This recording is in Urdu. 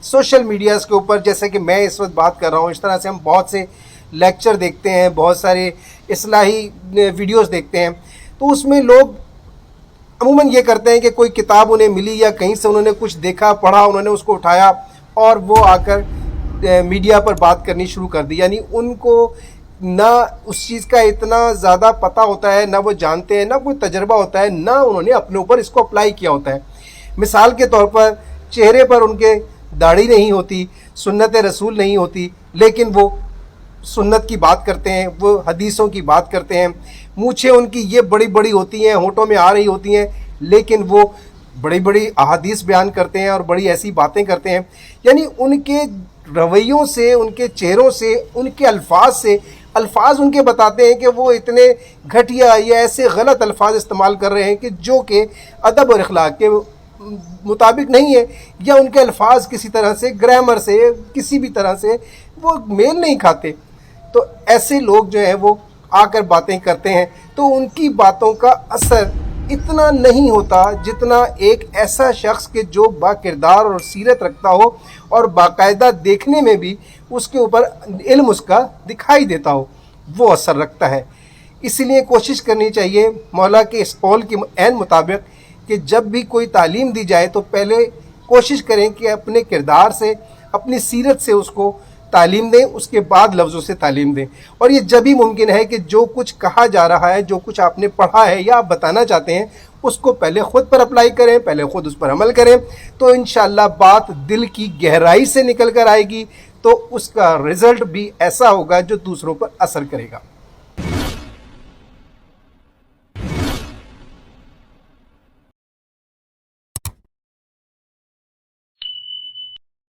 سوشل میڈیاز کے اوپر، جیسے کہ میں اس وقت بات کر رہا ہوں، اس طرح سے ہم بہت سے لیکچر دیکھتے ہیں، بہت سارے اصلاحی ویڈیوز دیکھتے ہیں، تو اس میں لوگ عموماً یہ کرتے ہیں کہ کوئی کتاب انہیں ملی یا کہیں سے انہوں نے کچھ دیکھا پڑھا، انہوں نے اس کو اٹھایا اور وہ آ کر میڈیا پر بات کرنی شروع کر دی. یعنی ان کو نہ اس چیز کا اتنا زیادہ پتہ ہوتا ہے، نہ وہ جانتے ہیں، نہ کوئی تجربہ ہوتا ہے، نہ انہوں نے اپنے اوپر اس کو اپلائی کیا ہوتا ہے. مثال کے طور پر چہرے پر ان کے داڑھی نہیں ہوتی، سنت رسول نہیں ہوتی، لیکن وہ سنت کی بات کرتے ہیں، وہ حدیثوں کی بات کرتے ہیں. مونچھیں ان کی یہ بڑی بڑی ہوتی ہیں، ہونٹوں میں آ رہی ہوتی ہیں، لیکن وہ بڑی بڑی احادیث بیان کرتے ہیں اور بڑی ایسی باتیں کرتے ہیں. یعنی ان کے رویوں سے، ان کے چہروں سے، ان کے الفاظ سے، الفاظ ان کے بتاتے ہیں کہ وہ اتنے گھٹیا یا ایسے غلط الفاظ استعمال کر رہے ہیں کہ جو کہ ادب اور اخلاق کے مطابق نہیں ہے، یا ان کے الفاظ کسی طرح سے گرامر سے، کسی بھی طرح سے وہ میل نہیں کھاتے. تو ایسے لوگ جو ہیں وہ آ کر باتیں کرتے ہیں، تو ان کی باتوں کا اثر اتنا نہیں ہوتا جتنا ایک ایسا شخص کے جو با کردار اور سیرت رکھتا ہو اور باقاعدہ دیکھنے میں بھی اس کے اوپر علم اس کا دکھائی دیتا ہو، وہ اثر رکھتا ہے. اسی لیے کوشش کرنی چاہیے مولا کے اس قول کے عین مطابق کہ جب بھی کوئی تعلیم دی جائے تو پہلے کوشش کریں کہ اپنے کردار سے، اپنی سیرت سے اس کو تعلیم دیں، اس کے بعد لفظوں سے تعلیم دیں. اور یہ جب ہی ممکن ہے کہ جو کچھ کہا جا رہا ہے، جو کچھ آپ نے پڑھا ہے یا آپ بتانا چاہتے ہیں، اس کو پہلے خود پر اپلائی کریں، پہلے خود اس پر عمل کریں، تو انشاءاللہ بات دل کی گہرائی سے نکل کر آئے گی، تو اس کا رزلٹ بھی ایسا ہوگا جو دوسروں پر اثر کرے گا.